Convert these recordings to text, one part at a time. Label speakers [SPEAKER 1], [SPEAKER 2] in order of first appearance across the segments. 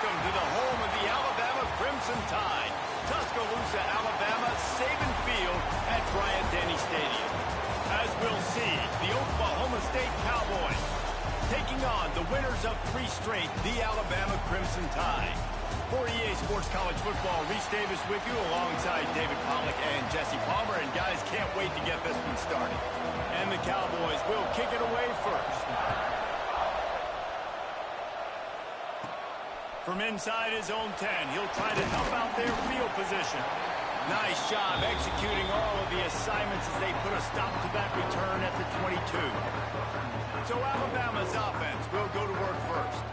[SPEAKER 1] welcome to the home of the Alabama Crimson Tide. Tuscaloosa, Alabama, Saban Field at Bryant-Denny Stadium. As we'll see, the Oklahoma State Cowboys taking on the winners of 3 straight, the Alabama Crimson Tide. For EA Sports College Football, Reese Davis with you alongside David Pollack and Jesse Palmer. And guys, can't wait to get this one started. And the Cowboys will kick it away first. From inside his own 10, he'll try to help out their field position. Nice job executing all of the assignments as they put a stop to that return at the 22. So Alabama's offense will go to work first.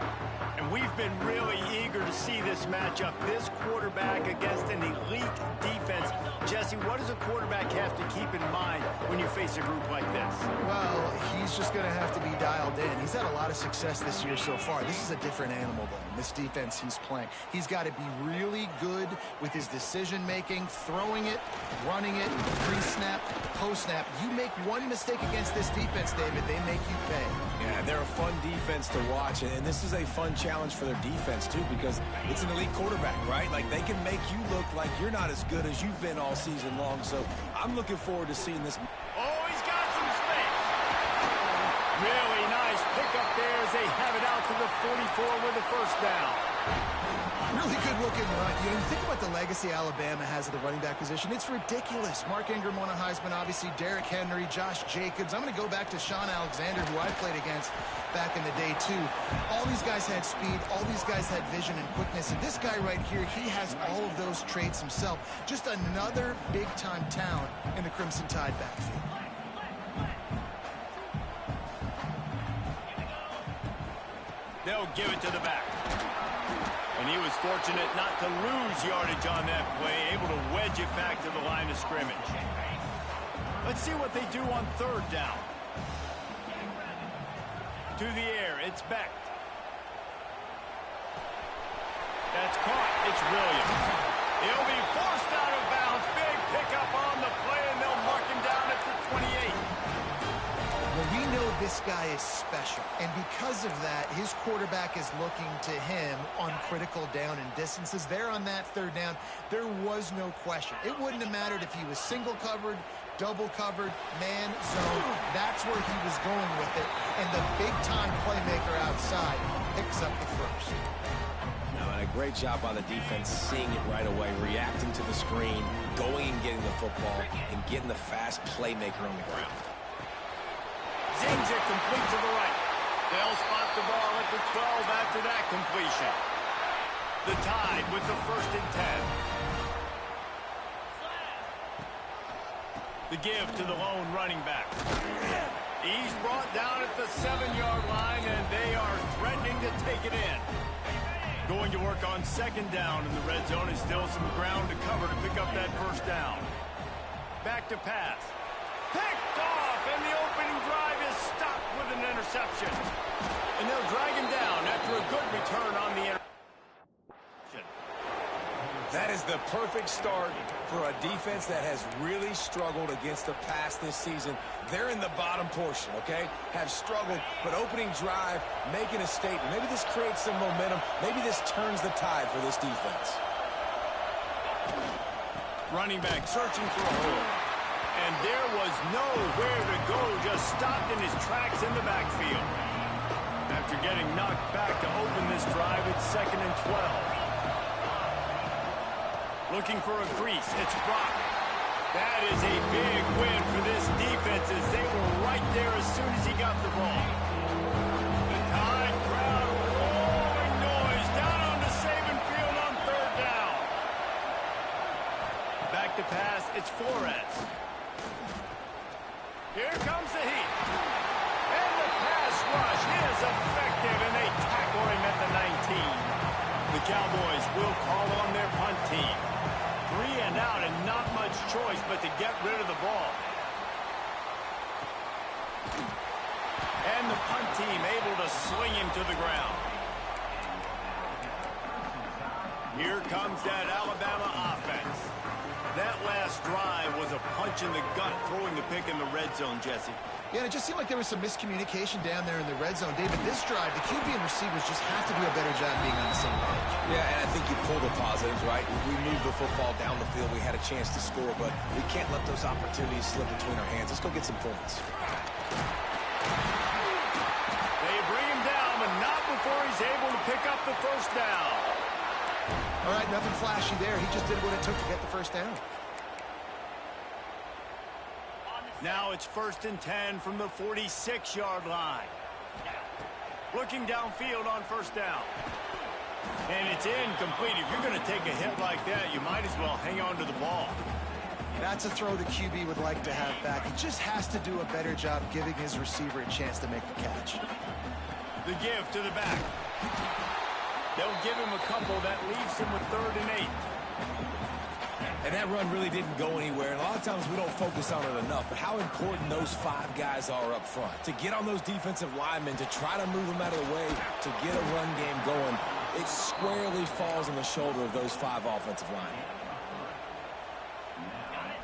[SPEAKER 1] And we've been really eager to see this matchup. This quarterback against an elite defense. Jesse, what does a quarterback have to keep in mind when you face a group like this?
[SPEAKER 2] Well, he's just going to have to be dialed in. He's had a lot of success this year so far. This is a different animal, though, this defense he's playing. He's got to be really good with his decision-making, throwing it, running it, pre-snap, post-snap. You make one mistake against this defense, David, they make you pay.
[SPEAKER 3] Yeah, they're a fun defense to watch, and this is a fun challenge for their defense, too, because it's an elite quarterback, right? Like, they can make you look like you're not as good as you've been all season long, so I'm looking forward to seeing this.
[SPEAKER 1] Oh, he's got some space. Really nice pickup there as they have it out to the 44 with the first down.
[SPEAKER 2] Really good looking run. You think about the legacy Alabama has at the running back position. It's ridiculous. Mark Ingram won a Heisman, obviously Derrick Henry, Josh Jacobs. I'm going to go back to Sean Alexander, who I played against back in the day, too. All these guys had speed. All these guys had vision and quickness. And this guy right here, he has all of those traits himself. Just another big-time talent in the Crimson Tide backfield.
[SPEAKER 1] They'll give it to the back. And he was fortunate not to lose yardage on that play, able to wedge it back to the line of scrimmage. Let's see what they do on 3rd down. To the air, it's Beck. That's caught. It's Williams. He'll be forced out of bounds. Big pickup on the play, and they'll mark him down at the 28.
[SPEAKER 2] Well, we know this guy is special, and because of that, his quarterback is looking to him on critical down and distances. There on that 3rd down, there was no question. It wouldn't have mattered if he was single covered, double covered, man zone. That's where he was going with it, and the big-time playmaker outside picks up the first.
[SPEAKER 3] A great job by the defense seeing it right away, reacting to the screen, going and getting the football, and getting the fast playmaker on the ground.
[SPEAKER 1] Zings it complete to the right. They'll spot the ball at the 12 after that completion. The Tide with the 1st and 10. The give to the lone running back. He's brought down at the 7-yard line, and they are threatening to take it in. Going to work on 2nd down in the red zone. Is still some ground to cover to pick up that 1st down. Back to pass. Picked off, and the opening drive is stopped with an interception. And they'll drag him down after a good return on the interception.
[SPEAKER 3] That is the perfect start for a defense that has really struggled against the pass this season. They're in the bottom portion, okay? Have struggled, but opening drive, making a statement. Maybe this creates some momentum. Maybe this turns the tide for this defense.
[SPEAKER 1] Running back searching for a hole. And there was nowhere to go, just stopped in his tracks in the backfield. After getting knocked back to open this drive, it's 2nd and 12. Looking for a crease, it's Brock. That is a big win for this defense as they were right there as soon as he got the ball. The Tide crowd roaring noise down on the Saban Field on 3rd down. Back to pass, it's Flores. Here comes the heat. And the pass rush is effective, and they tackle him at the 19. The Cowboys will call on their punt team. 3 and out, and not much choice but to get rid of the ball. And the punt team able to sling him to the ground. Here comes that Alabama offense. That last drive was a punch in the gut, throwing the pick in the red zone, Jesse.
[SPEAKER 2] Yeah, and it just seemed like there was some miscommunication down there in the red zone. David, this drive, the QB and receivers just have to do a better job being on the same page.
[SPEAKER 3] Yeah, and I think you pull the positives, right? We moved the football down the field. We had a chance to score, but we can't let those opportunities slip between our hands. Let's go get some points.
[SPEAKER 1] They bring him down, but not before he's able to pick up the first down.
[SPEAKER 2] All right, nothing flashy there. He just did what it took to get the first down.
[SPEAKER 1] Now it's 1st and 10 from the 46-yard line. Looking downfield on first down. And it's incomplete. If you're going to take a hit like that, you might as well hang on to the ball.
[SPEAKER 2] That's a throw the QB would like to have back. He just has to do a better job giving his receiver a chance to make the catch.
[SPEAKER 1] The give to the back. They'll give him a couple. That leaves him with 3rd and 8.
[SPEAKER 3] And that run really didn't go anywhere. And a lot of times we don't focus on it enough. But how important those 5 guys are up front. To get on those defensive linemen, to try to move them out of the way, to get a run game going, it squarely falls on the shoulder of those 5 offensive linemen.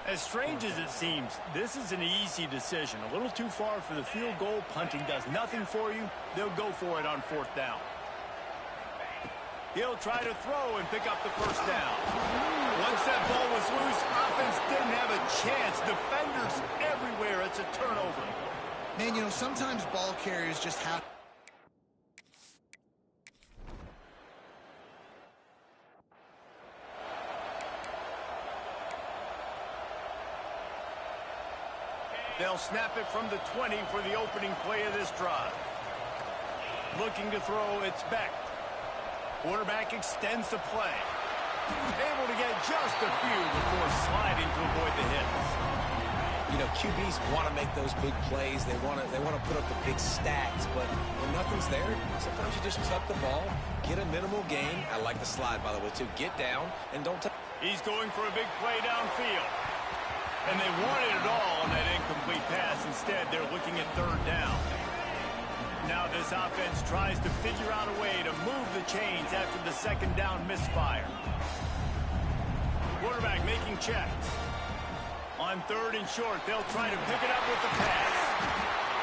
[SPEAKER 1] As strange as it seems, this is an easy decision. A little too far for the field goal. Punting does nothing for you. They'll go for it on 4th down. He'll try to throw and pick up the first down. Once that ball was loose, offense didn't have a chance. Defenders everywhere. It's a turnover.
[SPEAKER 2] Man, you know, sometimes ball carriers just have...
[SPEAKER 1] They'll snap it from the 20 for the opening play of this drive. Looking to throw, it's Beck. Quarterback extends the play. Able to get just a few before sliding to avoid the hits.
[SPEAKER 3] You know, QBs want to make those big plays. They want to put up the big stacks, but when nothing's there, sometimes you just tuck the ball, get a minimal gain. I like the slide, by the way, too. Get down and don't touch.
[SPEAKER 1] He's going for a big play downfield. And they wanted it all on that incomplete pass. Instead, they're looking at 3rd down. Now this offense tries to figure out a way to move the chains after the 2nd down misfire. Quarterback making checks. On 3rd and short, they'll try to pick it up with the pass.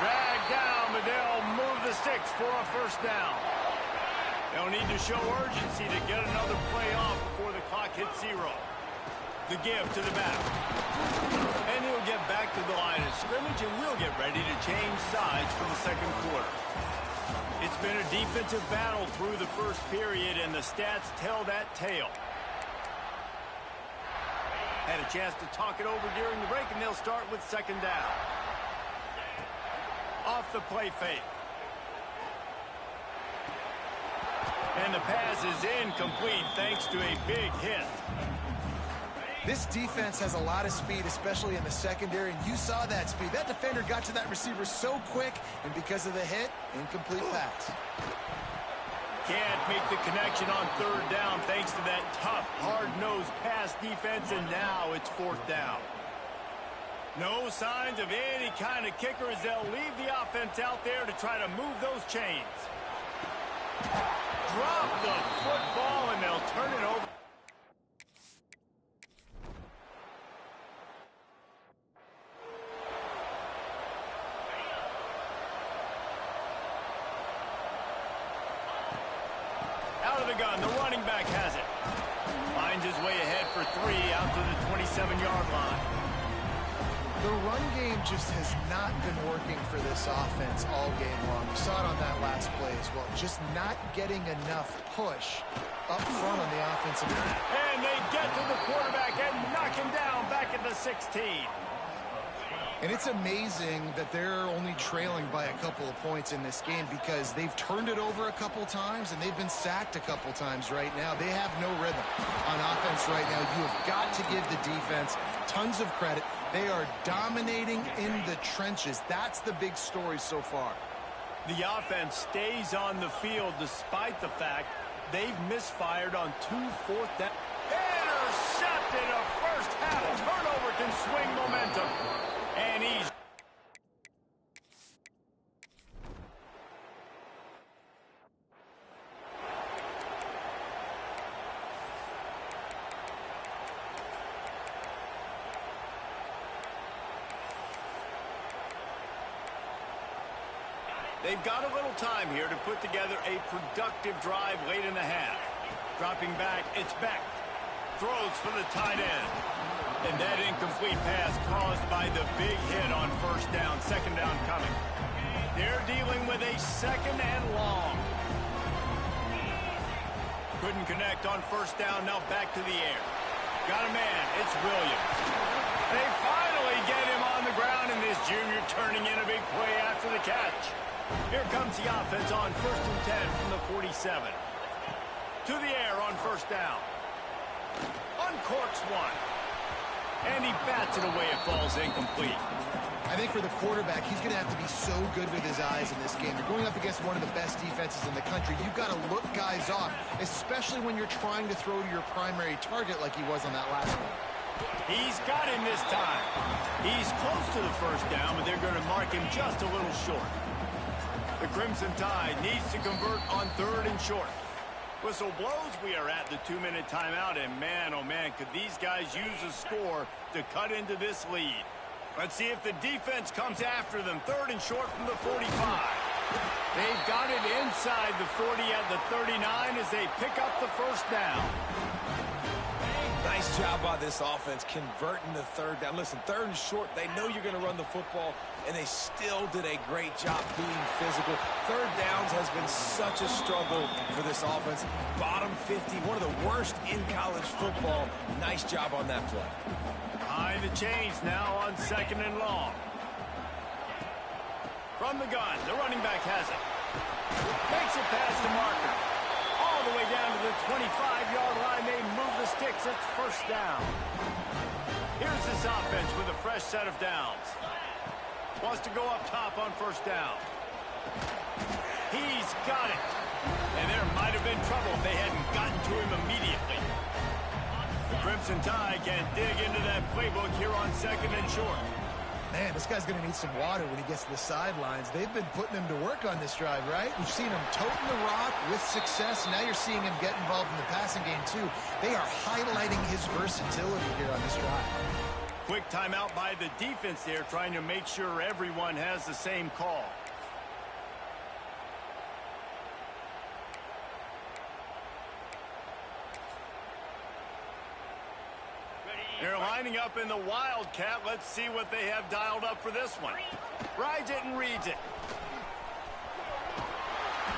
[SPEAKER 1] Dragged down, but they'll move the sticks for a first down. They'll need to show urgency to get another play off before the clock hits 0. The give to the back. And he'll get back to the line of scrimmage, and we'll get ready to change sides for the 2nd quarter. It's been a defensive battle through the first period, and the stats tell that tale. Had a chance to talk it over during the break, and they'll start with 2nd down. Off the play fake. And the pass is incomplete thanks to a big hit.
[SPEAKER 2] This defense has a lot of speed, especially in the secondary, and you saw that speed. That defender got to that receiver so quick, and because of the hit, incomplete pass.
[SPEAKER 1] Can't make the connection on 3rd down thanks to that tough, hard-nosed pass defense, and now it's 4th down. No signs of any kind of kicker as they'll leave the offense out there to try to move those chains. Drop the football, and they'll turn it over. Out of the gun, the running back has it. Finds his way ahead for 3 out to the 27-yard line.
[SPEAKER 2] The run game just has not been working for this offense all game long. We saw it on that last play as well. Just not getting enough push up front on the offensive line.
[SPEAKER 1] And they get to the quarterback and knock him down back at the 16.
[SPEAKER 2] And it's amazing that they're only trailing by a couple of points in this game because they've turned it over a couple times and they've been sacked a couple times right now. They have no rhythm on offense right now. You have got to give the defense tons of credit. They are dominating in the trenches. That's the big story so far.
[SPEAKER 1] The offense stays on the field despite the fact they've misfired on 2 4th down. Intercepted. A first half turnover can swing momentum. And he's They've got a little time here to put together a productive drive late in the half. Dropping back, it's Beck. Throws for the tight end. And that incomplete pass caused by the big hit on first down. Second down coming. They're dealing with a second and long. Couldn't connect on first down. Now back to the air. Got a man. It's Williams. They finally get him on the ground, and this junior turning in a big play after the catch. Here comes the offense on 1st and 10 from the 47. To the air on first down. Uncorks one. And he bats it away. It falls incomplete.
[SPEAKER 2] I think for the quarterback, he's going to have to be so good with his eyes in this game. You're going up against one of the best defenses in the country. You've got to look guys off, especially when you're trying to throw to your primary target like he was on that last one.
[SPEAKER 1] He's got him this time. He's close to the first down, but they're going to mark him just a little short. The Crimson Tide needs to convert on 3rd and short. Whistle blows. We are at the 2-minute timeout, and man, oh man, could these guys use a score to cut into this lead. Let's see if the defense comes after them. 3rd and short from the 45. They've got it inside the 40 at the 39 as they pick up the first down.
[SPEAKER 3] Nice job by this offense converting the 3rd down. Listen, 3rd and short, they know you're going to run the football, and they still did a great job being physical. 3rd downs has been such a struggle for this offense. Bottom 50, one of the worst in college football. Nice job on that play.
[SPEAKER 1] Behind the chains now on 2nd and long. From the gun, the running back has it. Makes it past the marker. All the way down to the 25-yard line. They move the sticks. It's first down. Here's this offense with a fresh set of downs. Wants to go up top on first down. He's got it. And there might have been trouble if they hadn't gotten to him immediately. The Crimson Tide can dig into that playbook here on 2nd and short.
[SPEAKER 2] Man, this guy's going to need some water when he gets to the sidelines. They've been putting him to work on this drive, right? We've seen him toting the rock with success. Now you're seeing him get involved in the passing game, too. They are highlighting his versatility here on this drive.
[SPEAKER 1] Quick timeout by the defense there, trying to make sure everyone has the same call. They're lining up in the Wildcat. Let's see what they have dialed up for this one. Rides it and reads it.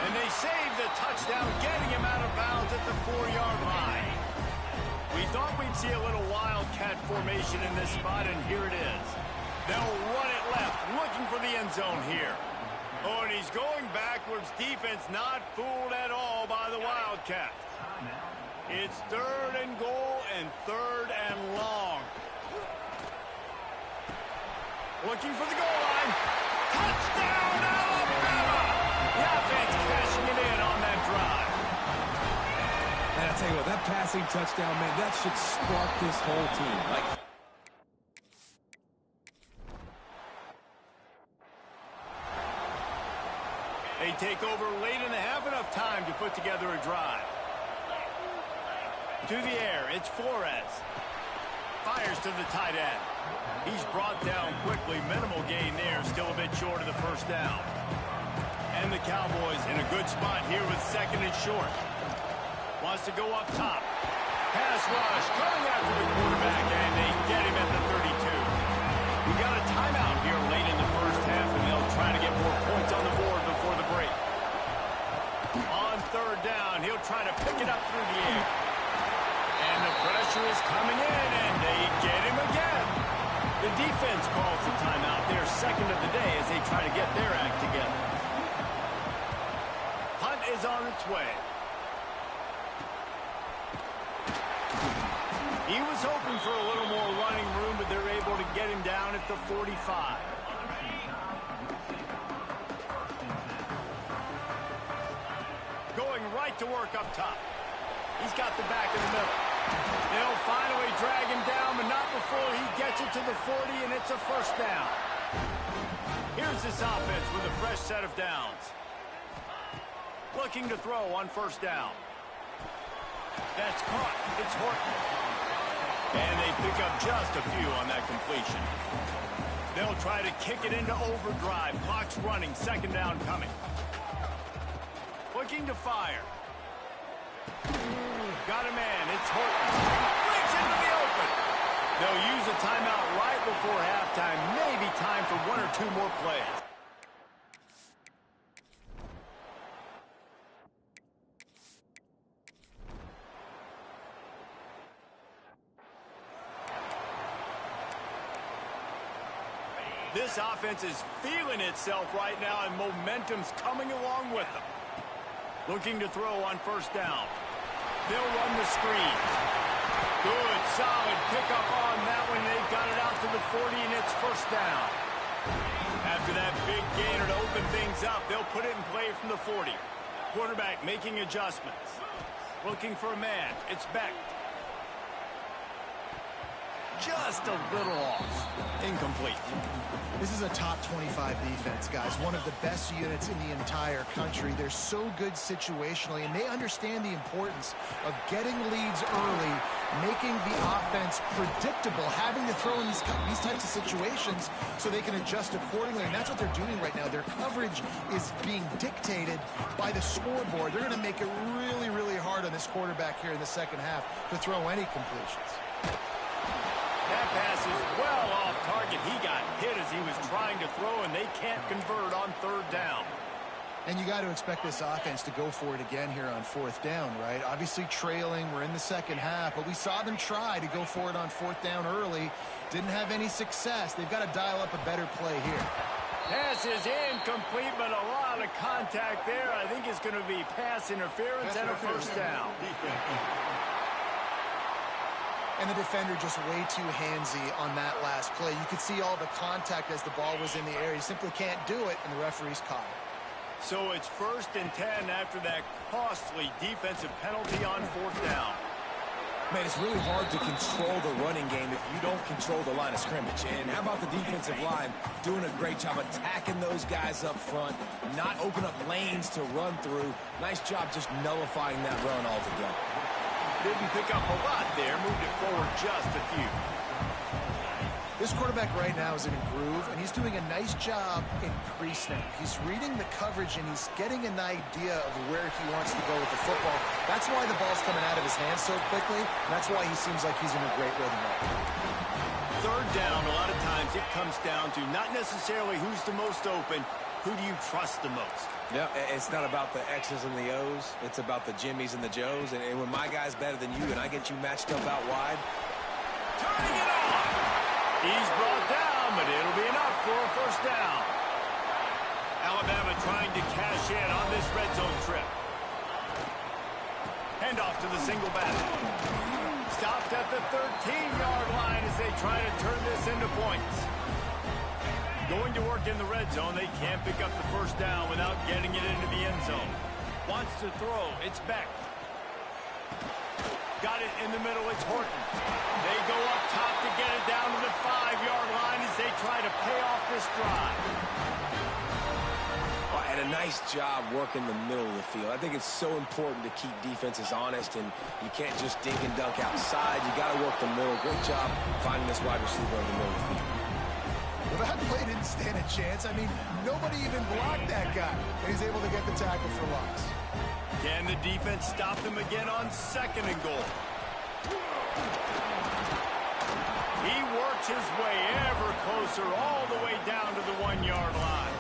[SPEAKER 1] And they save the touchdown, getting him out of bounds at the 4-yard line. We thought we'd see a little Wildcat formation in this spot, and here it is. They'll run it left, looking for the end zone here. Oh, and he's going backwards. Defense not fooled at all by the Wildcat. It's 3rd and goal and 3rd and long. Looking for the goal line. Touchdown, Alabama! The offense cashing it in on that drive.
[SPEAKER 3] And I'll tell you what, that passing touchdown, man, that should spark this whole team.
[SPEAKER 1] They take over late in the half, enough time to put together a drive. To the air, it's Flores. Fires to the tight end. He's brought down quickly. Minimal gain there, still a bit short of the first down. And the Cowboys in a good spot here with 2nd and short. Wants to go up top. Pass rush, coming after the quarterback, and they get him at the 32. We got a timeout here late in the first half, and they'll try to get more points on the board before the break. On 3rd down, he'll try to pick it up through the air. And the pressure is coming in, and they get him again. The defense calls the timeout, their 2nd of the day, as they try to get their act together. Hunt is on its way. He was hoping for a little more running room, but they're able to get him down at the 45. Going right to work up top. He's got the back in the middle. They'll finally drag him down, but not before he gets it to the 40, and it's a first down. Here's this offense with a fresh set of downs. Looking to throw on first down. That's caught. It's Horton. And they pick up just a few on that completion. They'll try to kick it into overdrive. Clock's running. 2nd down coming. looking to fire. Got a man. It's Horton. Breaks into the open. They'll use a timeout right before halftime. Maybe time for one or two more plays. This offense is feeling itself right now, and momentum's coming along with them. Looking to throw on first down. They'll run the screen. Good, solid pickup on that one. They've got it out to the 40, and it's first down. After that big gainer to open things up, they'll put it in play from the 40. Quarterback making adjustments. Looking for a man. It's Beck. Just a little off. Incomplete.
[SPEAKER 2] This is a top 25 defense, guys. One of the best units in the entire country. They're so good situationally, and they understand the importance of getting leads early, making the offense predictable, having to throw in these types of situations so they can adjust accordingly. And that's what they're doing right now. Their coverage is being dictated by the scoreboard. They're going to make it really, really hard on this quarterback here in the second half to throw any completions.
[SPEAKER 1] That pass is well off target. He got hit as he was trying to throw, and they can't convert on third down.
[SPEAKER 2] And you got to expect this offense to go for it again here on fourth down, right? Obviously trailing. We're in the second half, but we saw them try to go for it on fourth down early. Didn't have any success. They've got to dial up a better play here.
[SPEAKER 1] Pass is incomplete, but a lot of contact there. I think it's going to be pass interference and a first down.
[SPEAKER 2] And the defender just way too handsy on that last play. You could see all the contact as the ball was in the air. He simply can't do it, and the referee's caught it.
[SPEAKER 1] So it's 1st and 10 after that costly defensive penalty on fourth down.
[SPEAKER 3] Man, it's really hard to control the running game if you don't control the line of scrimmage. And how about the defensive line doing a great job attacking those guys up front, not open up lanes to run through. Nice job just nullifying that run altogether.
[SPEAKER 1] Didn't pick up a lot there, moved it forward just a few.
[SPEAKER 2] This quarterback right now is in a groove, and he's doing a nice job in pre-snap. He's reading the coverage, and he's getting an idea of where he wants to go with the football. That's why the ball's coming out of his hands so quickly, and that's why he seems like he's in a great rhythm right now.
[SPEAKER 1] Third down, a lot of times it comes down to not necessarily who's the most open, who do you trust the most?
[SPEAKER 3] Yeah, it's not about the X's and the O's. It's about the Jimmys and the Joes. And when my guy's better than you and I get you matched up out wide.
[SPEAKER 1] Turning it on! He's brought down, but it'll be enough for a first down. Alabama trying to cash in on this red zone trip. Handoff to the single back. Stopped at the 13-yard line as they try to turn this into points. Going to work in the red zone. They can't pick up the first down without getting it into the end zone. Wants to throw. It's Beck. Got it in the middle. It's Horton. They go up top to get it down to the 5-yard line as they try to pay off this drive.
[SPEAKER 3] And a nice job working the middle of the field. I think it's so important to keep defenses honest, and you can't just dink and dunk outside. You got to work the middle. Great job finding this wide receiver in the middle of the field.
[SPEAKER 2] Well, that play didn't stand a chance. I mean, nobody even blocked that guy, and he's able to get the tackle for loss.
[SPEAKER 1] Can the defense stop them again on 2nd and goal? He works his way ever closer all the way down to the 1-yard line.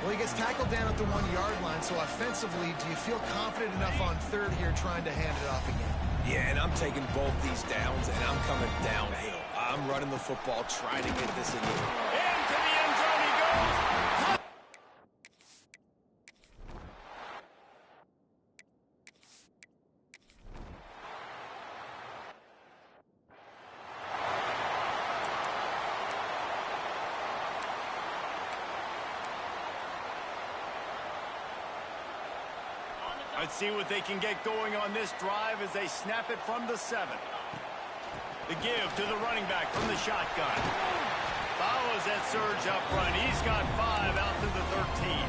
[SPEAKER 2] Well, he gets tackled down at the 1-yard line, so offensively, do you feel confident enough on third here trying to hand it off again?
[SPEAKER 3] Yeah, and I'm taking both these downs, and I'm coming downhill. I'm running the football, trying to get this in the
[SPEAKER 1] into the end zone he goes. Let's see what they can get going on this drive as they snap it from the 7. The give to the running back from the shotgun. Follows that surge up front. He's got 5 out to the 13.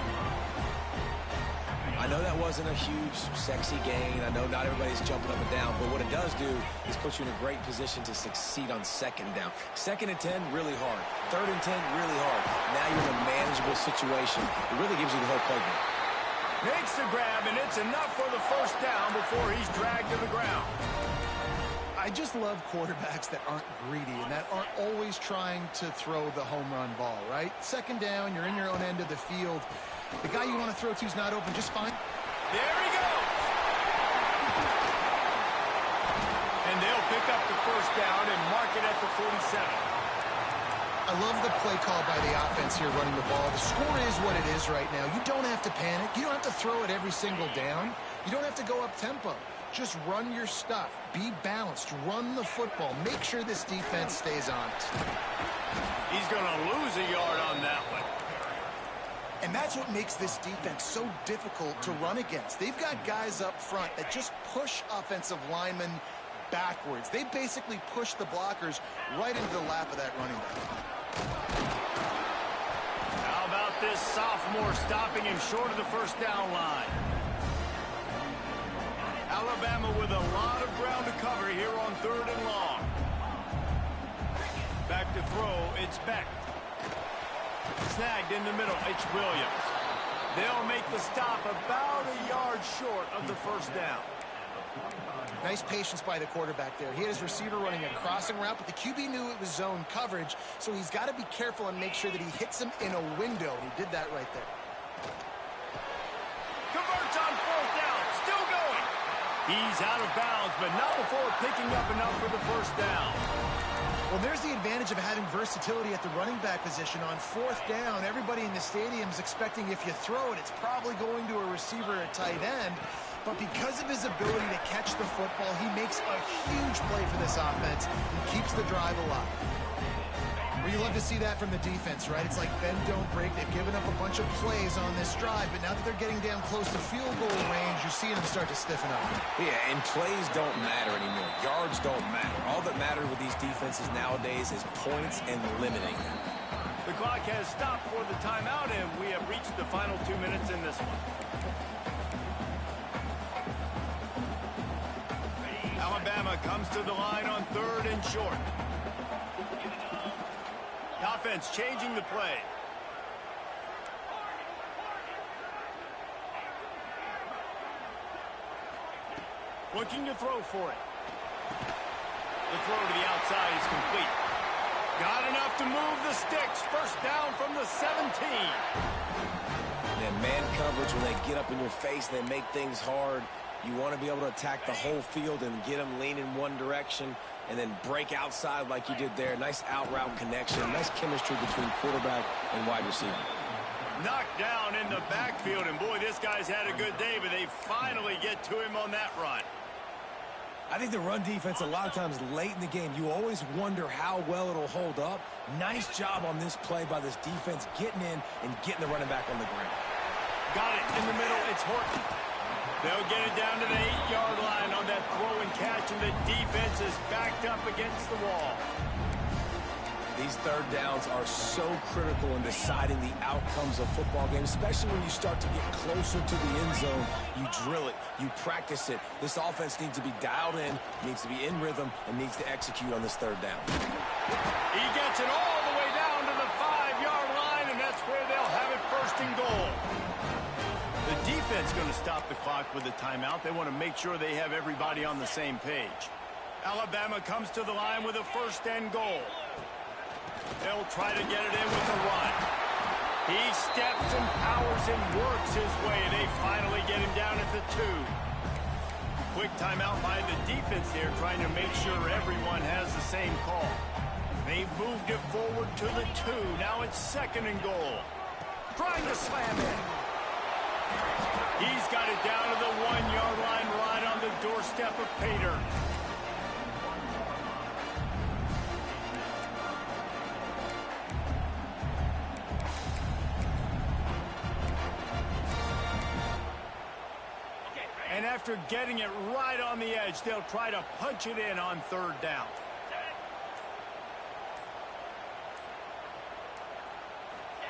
[SPEAKER 3] I know that wasn't a huge, sexy gain. I know not everybody's jumping up and down, but what it does do is put you in a great position to succeed on 2nd down. 2nd and 10, really hard. 3rd and 10, really hard. Now you're in a manageable situation. It really gives you the whole playbook.
[SPEAKER 1] Makes the grab, and it's enough for the first down before he's dragged to the ground.
[SPEAKER 2] I just love quarterbacks that aren't greedy and that aren't always trying to throw the home run ball, right? Second down, you're in your own end of the field. The guy you want to throw to is not open, just fine.
[SPEAKER 1] There he goes. And they'll pick up the first down and mark it at the 47.
[SPEAKER 2] I love the play call by the offense here running the ball. The score is what it is right now. You don't have to panic. You don't have to throw it every single down. You don't have to go up tempo. Just run your stuff. Be balanced. Run the football. Make sure this defense stays honest.
[SPEAKER 1] He's going to lose a yard on that one.
[SPEAKER 2] And that's what makes this defense so difficult to run against. They've got guys up front that just push offensive linemen backwards. They basically push the blockers right into the lap of that running back.
[SPEAKER 1] How about this sophomore stopping him short of the first down line? Alabama with a lot of ground to cover here on 3rd and long. Back to throw, it's Beck. Snagged in the middle, it's Williams. They'll make the stop about a yard short of the first down.
[SPEAKER 2] Nice patience by the quarterback there. He had his receiver running a crossing route, but the QB knew it was zone coverage, so he's got to be careful and make sure that he hits him in a window. He did that right there.
[SPEAKER 1] Converts on 4th down, still going. He's out of bounds, but not before picking up enough for the first down.
[SPEAKER 2] Well, there's the advantage of having versatility at the running back position. On 4th down, everybody in the stadium is expecting if you throw it, it's probably going to a receiver at tight end. But because of his ability to catch the football, he makes a huge play for this offense and keeps the drive alive. Well, you love to see that from the defense, right? It's like bend, don't break. They've given up a bunch of plays on this drive, but now that they're getting down close to field goal range, you're seeing them start to stiffen up.
[SPEAKER 3] Yeah, and plays don't matter anymore. Yards don't matter. All that matters with these defenses nowadays is points and limiting them.
[SPEAKER 1] The clock has stopped for the timeout, and we have reached the final 2 minutes in this one. Alabama comes to the line on 3rd and short. The offense changing the play. Looking to throw for it. The throw to the outside is complete. Got enough to move the sticks. First down from the 17.
[SPEAKER 3] And man coverage, when they get up in your face, they make things hard. You want to be able to attack the whole field and get them lean in one direction and then break outside like you did there. Nice out route connection. Nice chemistry between quarterback and wide receiver.
[SPEAKER 1] Knocked down in the backfield, and boy, this guy's had a good day, but they finally get to him on that run.
[SPEAKER 3] I think the run defense, a lot of times late in the game, you always wonder how well it'll hold up. Nice job on this play by this defense getting in and getting the running back on the ground.
[SPEAKER 1] Got it in the middle. It's Horton. They'll get it down to the 8-yard line on that throw and catch, and the defense is backed up against the wall.
[SPEAKER 3] These third downs are so critical in deciding the outcomes of football games, especially when you start to get closer to the end zone. You drill it, you practice it. This offense needs to be dialed in, needs to be in rhythm, and needs to execute on this third down.
[SPEAKER 1] He gets it all the way down to the 5-yard line, and that's where they'll have it 1st and goal. The defense going to stop the clock with a timeout. They want to make sure they have everybody on the same page. Alabama comes to the line with a 1st and goal. They'll try to get it in with a run. He steps and powers and works his way. They finally get him down at the 2. Quick timeout by the defense there, trying to make sure everyone has the same call. They've moved it forward to the 2. Now it's 2nd and goal. Trying to slam in. He's got it down to the 1-yard line, right on the doorstep of Pater. And after getting it right on the edge, they'll try to punch it in on 3rd down.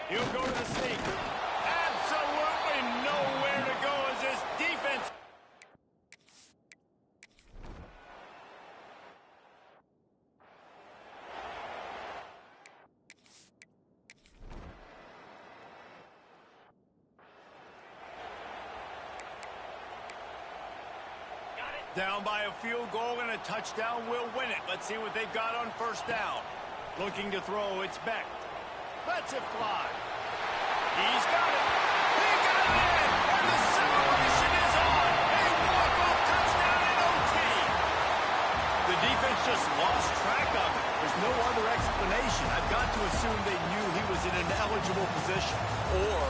[SPEAKER 1] He'll go to the sneak. Absolutely nowhere to go as this defense. Down by a field goal and a touchdown will win it. Let's see what they've got on first down. Looking to throw, it's Beck. Lets it fly. He's got it. He got it in. And the celebration is on. A walk-off touchdown in OT. The defense just lost track of it. There's no other explanation. I've got to assume they knew he was in an eligible position.
[SPEAKER 3] Or